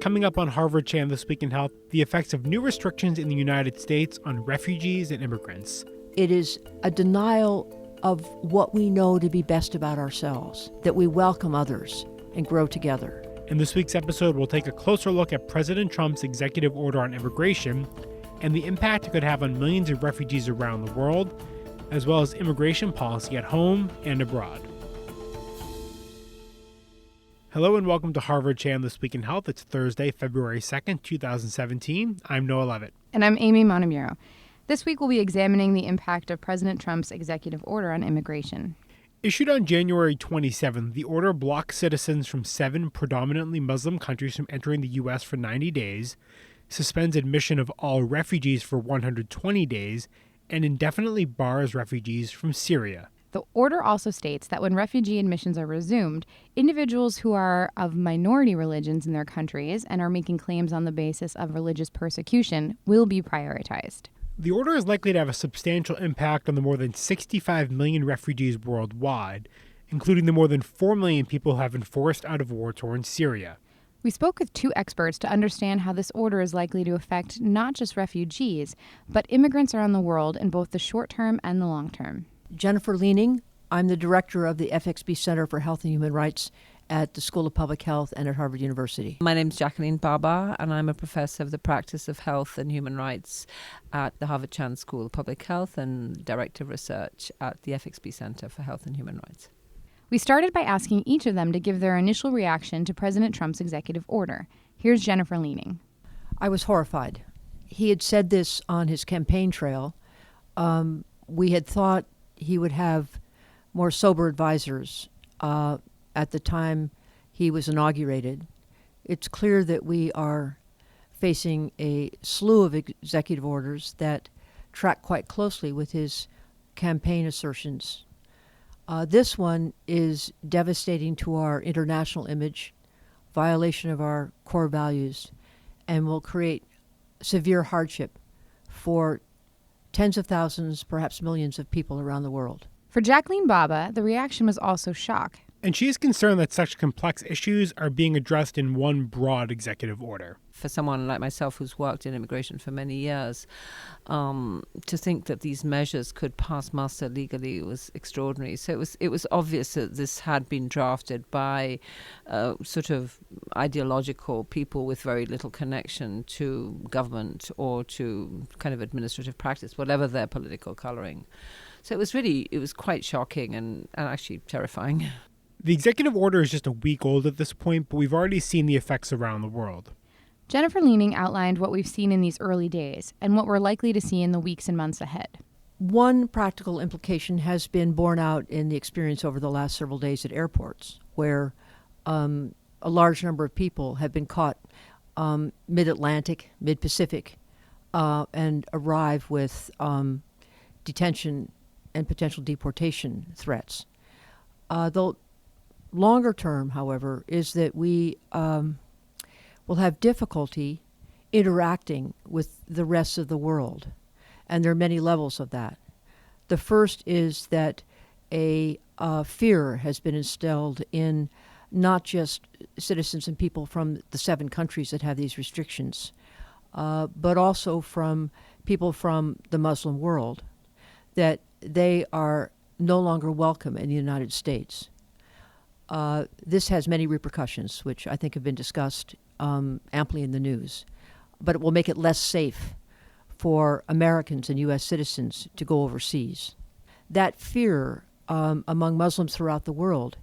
Coming up on Harvard Chan This Week in Health, the effects of new restrictions in the United States on refugees and immigrants. It is a denial of what we know to be best about ourselves, that we welcome others and grow together. In this week's episode, we'll take a closer look at President Trump's executive order on immigration and the impact it could have on millions of refugees around the world, as well as immigration policy at home and abroad. Hello and welcome to Harvard Chan This Week in Health. It's Thursday, February 2nd, 2017. I'm Noah Levitt. And I'm Amy Montemuro. This week we'll be examining the impact of President Trump's executive order on immigration. Issued on January 27, the order blocks citizens from 7 predominantly Muslim countries from entering the U.S. for 90 days, suspends admission of all refugees for 120 days, and indefinitely bars refugees from Syria. The order also states that when refugee admissions are resumed, individuals who are of minority religions in their countries and are making claims on the basis of religious persecution will be prioritized. The order is likely to have a substantial impact on the more than 65 million refugees worldwide, including the more than 4 million people who have been forced out of war-torn Syria. We spoke with 2 experts to understand how this order is likely to affect not just refugees, but immigrants around the world in both the short term and the long term. Jennifer Leaning, I'm the director of the FXB Center for Health and Human Rights at the School of Public Health and at Harvard University. My name's Jacqueline Baba, and I'm a professor of the practice of health and human rights at the Harvard Chan School of Public Health and director of research at the FXB Center for Health and Human Rights. We started by asking each of them to give their initial reaction to President Trump's executive order. Here's Jennifer Leaning. I was horrified. He had said this on his campaign trail. We had thought he would have more sober advisors at the time he was inaugurated. It's clear that we are facing a slew of executive orders that track quite closely with his campaign assertions. This one is devastating to our international image, violation of our core values, and will create severe hardship for tens of thousands, perhaps millions of people around the world. For Jacqueline Baba, the reaction was also shock. And she is concerned that such complex issues are being addressed in one broad executive order. For someone like myself who's worked in immigration for many years, to think that these measures could pass muster legally was extraordinary. So it was obvious that this had been drafted by sort of ideological people with very little connection to government or to kind of administrative practice, whatever their political coloring. So it was quite shocking and actually terrifying. The executive order is just a week old at this point, but we've already seen the effects around the world. Jennifer Leaning outlined what we've seen in these early days and what we're likely to see in the weeks and months ahead. One practical implication has been borne out in the experience over the last several days at airports, where a large number of people have been caught mid-Atlantic, mid-Pacific, and arrive with detention and potential deportation threats. The longer term, however, is that we will have difficulty interacting with the rest of the world. And there are many levels of that. The first is that a fear has been instilled in not just citizens and people from the 7 countries that have these restrictions, but also from people from the Muslim world, that they are no longer welcome in the United States. This has many repercussions, which I think have been discussed amply in the news, but it will make it less safe for Americans and U.S. citizens to go overseas. That fear among Muslims throughout the world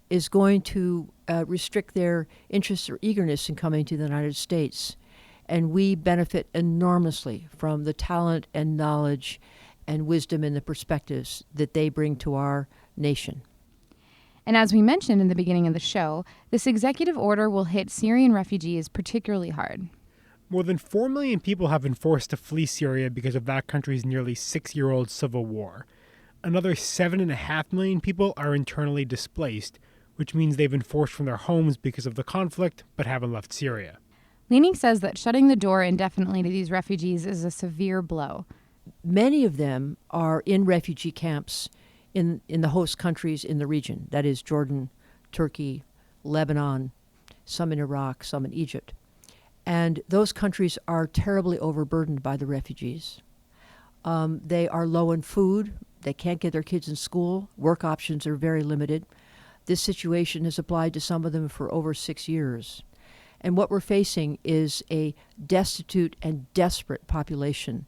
is going to restrict their interest or eagerness in coming to the United States, and we benefit enormously from the talent and knowledge and wisdom and the perspectives that they bring to our nation. And as we mentioned in the beginning of the show, this executive order will hit Syrian refugees particularly hard. More than 4 million people have been forced to flee Syria because of that country's nearly 6-year-old civil war. Another 7.5 million people are internally displaced, which means they've been forced from their homes because of the conflict but haven't left Syria. Leaning says that shutting the door indefinitely to these refugees is a severe blow. Many of them are in refugee camps in the host countries in the region, that is Jordan, Turkey, Lebanon, some in Iraq, some in Egypt. And those countries are terribly overburdened by the refugees. They are low in food. They can't get their kids in school. Work options are very limited. This situation has applied to some of them for over 6 years. And what we're facing is a destitute and desperate population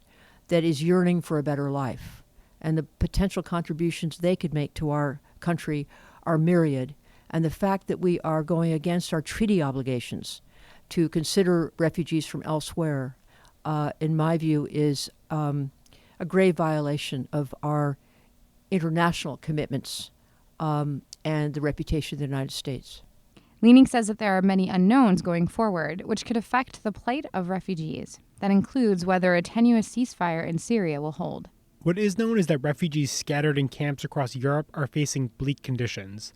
that is yearning for a better life. And the potential contributions they could make to our country are myriad. And the fact that we are going against our treaty obligations to consider refugees from elsewhere, in my view, is a grave violation of our international commitments and the reputation of the United States. Leaning says that there are many unknowns going forward, which could affect the plight of refugees. That includes whether a tenuous ceasefire in Syria will hold. What is known is that refugees scattered in camps across Europe are facing bleak conditions.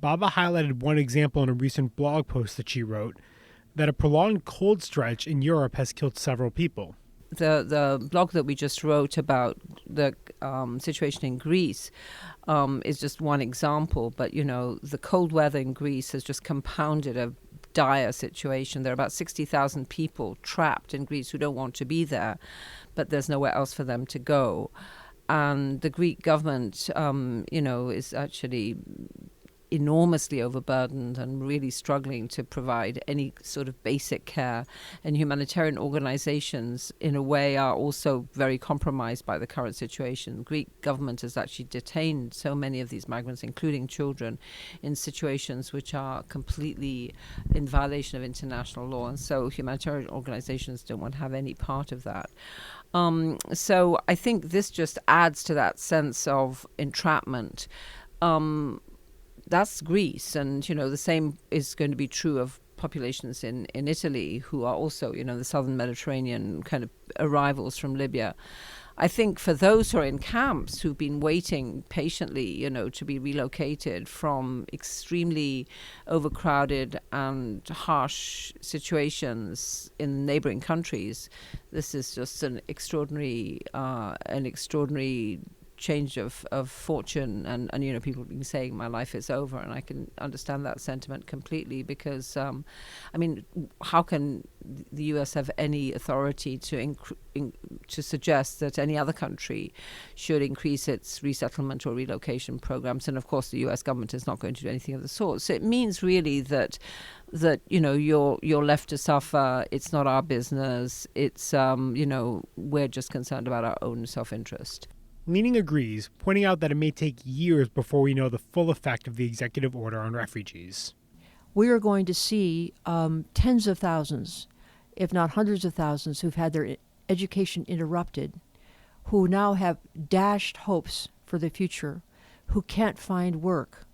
Baba highlighted one example in a recent blog post that she wrote, that a prolonged cold stretch in Europe has killed several people. The blog that we just wrote about the situation in Greece is just one example. But, the cold weather in Greece has just compounded a dire situation. There are about 60,000 people trapped in Greece who don't want to be there, but there's nowhere else for them to go. And the Greek government, is actually enormously overburdened and really struggling to provide any sort of basic care. And humanitarian organizations, in a way, are also very compromised by the current situation. The Greek government has actually detained so many of these migrants, including children, in situations which are completely in violation of international law. And so humanitarian organizations don't want to have any part of that. So I think this just adds to that sense of entrapment. That's Greece, and the same is going to be true of populations in Italy, who are also the southern Mediterranean kind of arrivals from Libya. I think for those who are in camps, who've been waiting patiently to be relocated from extremely overcrowded and harsh situations in neighboring countries, this is just an extraordinary change of fortune, and people have been saying my life is over, and I can understand that sentiment completely, because how can the US have any authority to suggest that any other country should increase its resettlement or relocation programs? And of course the US government is not going to do anything of the sort. So it means really that you're left to suffer. It's not our business. It's we're just concerned about our own self-interest. Leaning agrees, pointing out that it may take years before we know the full effect of the executive order on refugees. We are going to see tens of thousands, if not hundreds of thousands, who've had their education interrupted, who now have dashed hopes for the future, who can't find work,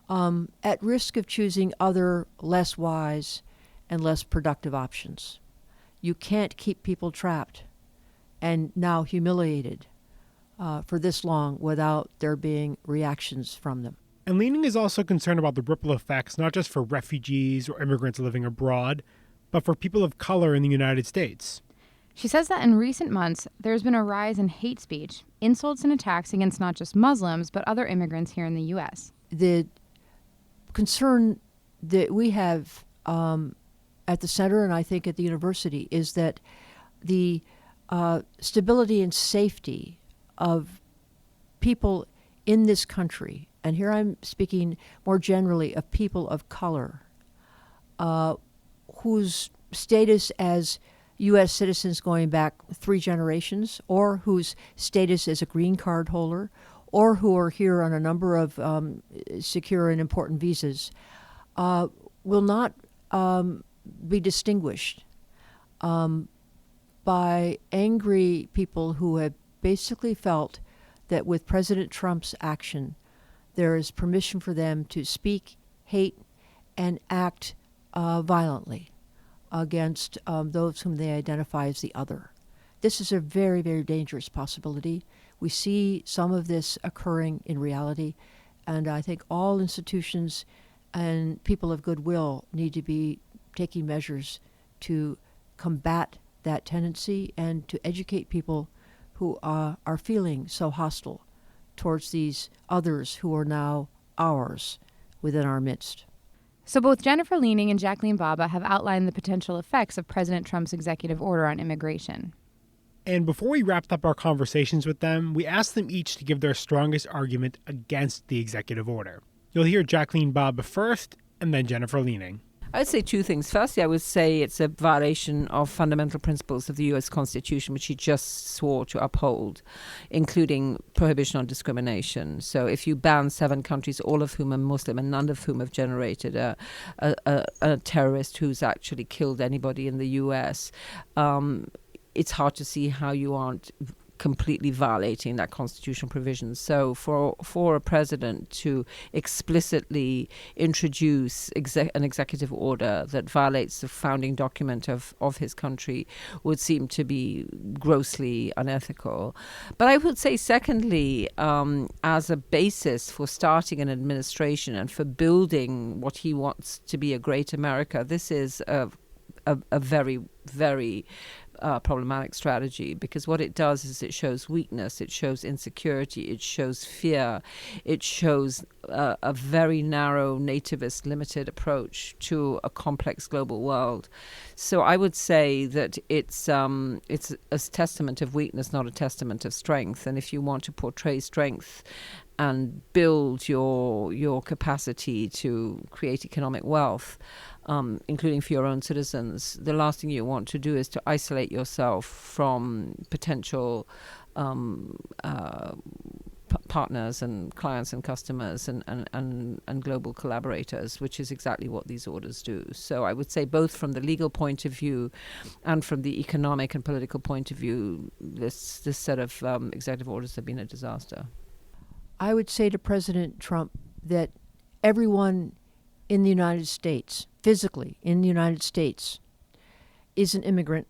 at risk of choosing other less wise and less productive options. You can't keep people trapped and now humiliated for this long without there being reactions from them. And Leaning is also concerned about the ripple effects, not just for refugees or immigrants living abroad, but for people of color in the United States. She says that in recent months, there's been a rise in hate speech, insults and attacks against not just Muslims, but other immigrants here in the U.S. The concern that we have at the center, and I think at the university, is that the stability and safety of people in this country, and here I'm speaking more generally of people of color, whose status as U.S. citizens going back 3 generations, or whose status as a green card holder, or who are here on a number of secure and important visas, will not be distinguished by angry people who have basically felt that with President Trump's action, there is permission for them to speak, hate, and act violently against those whom they identify as the other. This is a very, very dangerous possibility. We see some of this occurring in reality, and I think all institutions and people of goodwill need to be taking measures to combat that tendency and to educate people who are feeling so hostile towards these others who are now ours within our midst. So both Jennifer Leaning and Jacqueline Baba have outlined the potential effects of President Trump's executive order on immigration. And before we wrapped up our conversations with them, we asked them each to give their strongest argument against the executive order. You'll hear Jacqueline Baba first, and then Jennifer Leaning. I'd say two things. Firstly, I would say it's a violation of fundamental principles of the U.S. Constitution, which he just swore to uphold, including prohibition on discrimination. So if you ban 7 countries, all of whom are Muslim and none of whom have generated a terrorist who's actually killed anybody in the U.S., it's hard to see how you aren't completely violating that constitutional provision. So for a president to explicitly introduce an executive order that violates the founding document of his country would seem to be grossly unethical. But I would say, secondly, as a basis for starting an administration and for building what he wants to be a great America, this is a very, very problematic strategy, because what it does is it shows weakness, it shows insecurity, it shows fear, it shows a very narrow, nativist, limited approach to a complex global world. So I would say that it's a testament of weakness, not a testament of strength. And if you want to portray strength and build your capacity to create economic wealth, including for your own citizens, the last thing you want to do is to isolate yourself from potential partners and clients and customers and global collaborators, which is exactly what these orders do. So I would say, both from the legal point of view and from the economic and political point of view, this set of executive orders have been a disaster. I would say to President Trump that everyone in the United States, physically in the United States, is an immigrant,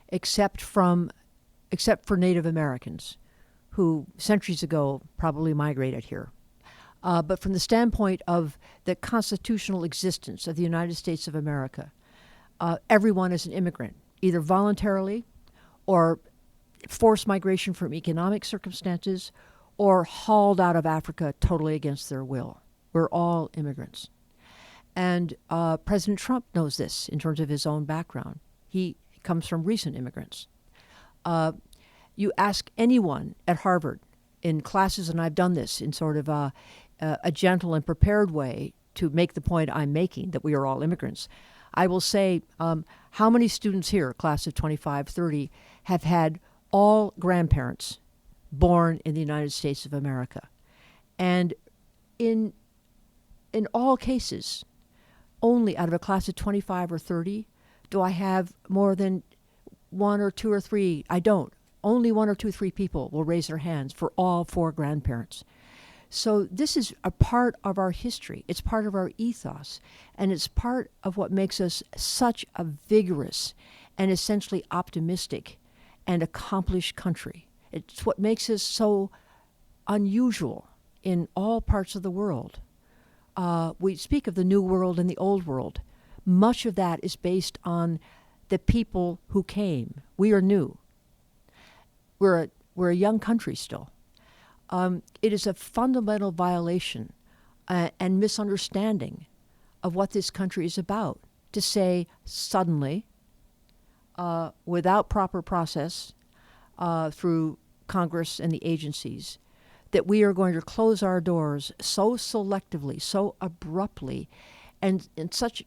except for Native Americans, who centuries ago probably migrated here. But from the standpoint of the constitutional existence of the United States of America, everyone is an immigrant, either voluntarily or forced migration from economic circumstances, or hauled out of Africa totally against their will. We're all immigrants. And President Trump knows this in terms of his own background. He comes from recent immigrants. You ask anyone at Harvard in classes, and I've done this in sort of a gentle and prepared way to make the point I'm making, that we are all immigrants. I will say, how many students here, class of 25, 30, have had all grandparents born in the United States of America? And in all cases, only out of a class of 25 or 30 do I have more than 1 or 2 or 3. I don't. Only 1 or 2 or 3 people will raise their hands for all 4 grandparents. So this is a part of our history. It's part of our ethos. And it's part of what makes us such a vigorous and essentially optimistic and accomplished country. It's what makes us so unusual in all parts of the world. We speak of the new world and the old world. Much of that is based on the people who came. We are new. We're a young country still. It is a fundamental violation and misunderstanding of what this country is about to say suddenly, without proper process, through Congress and the agencies, that we are going to close our doors so selectively, so abruptly, and in such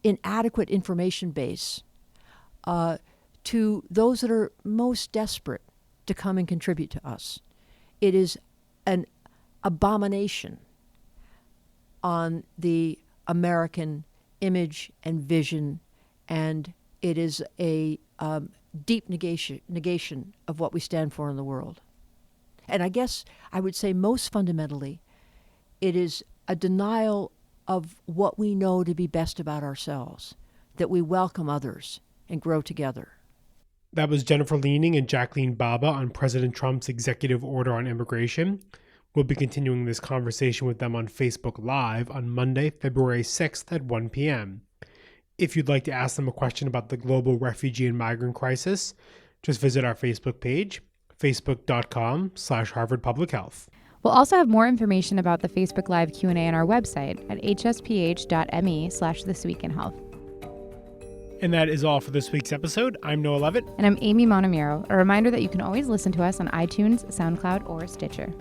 inadequate information base to those that are most desperate to come and contribute to us. It is an abomination on the American image and vision, and it is a deep negation of what we stand for in the world. And I guess I would say most fundamentally, it is a denial of what we know to be best about ourselves, that we welcome others and grow together. That was Jennifer Leaning and Jacqueline Baba on President Trump's executive order on immigration. We'll be continuing this conversation with them on Facebook Live on Monday, February 6th at 1 p.m. If you'd like to ask them a question about the global refugee and migrant crisis, just visit our Facebook page, facebook.com/Harvard Public Health. We'll also have more information about the Facebook Live Q&A on our website at hsph.me/thisweekinhealth. And that is all for this week's episode. I'm Noah Levitt. And I'm Amy Montemuro. A reminder that you can always listen to us on iTunes, SoundCloud, or Stitcher.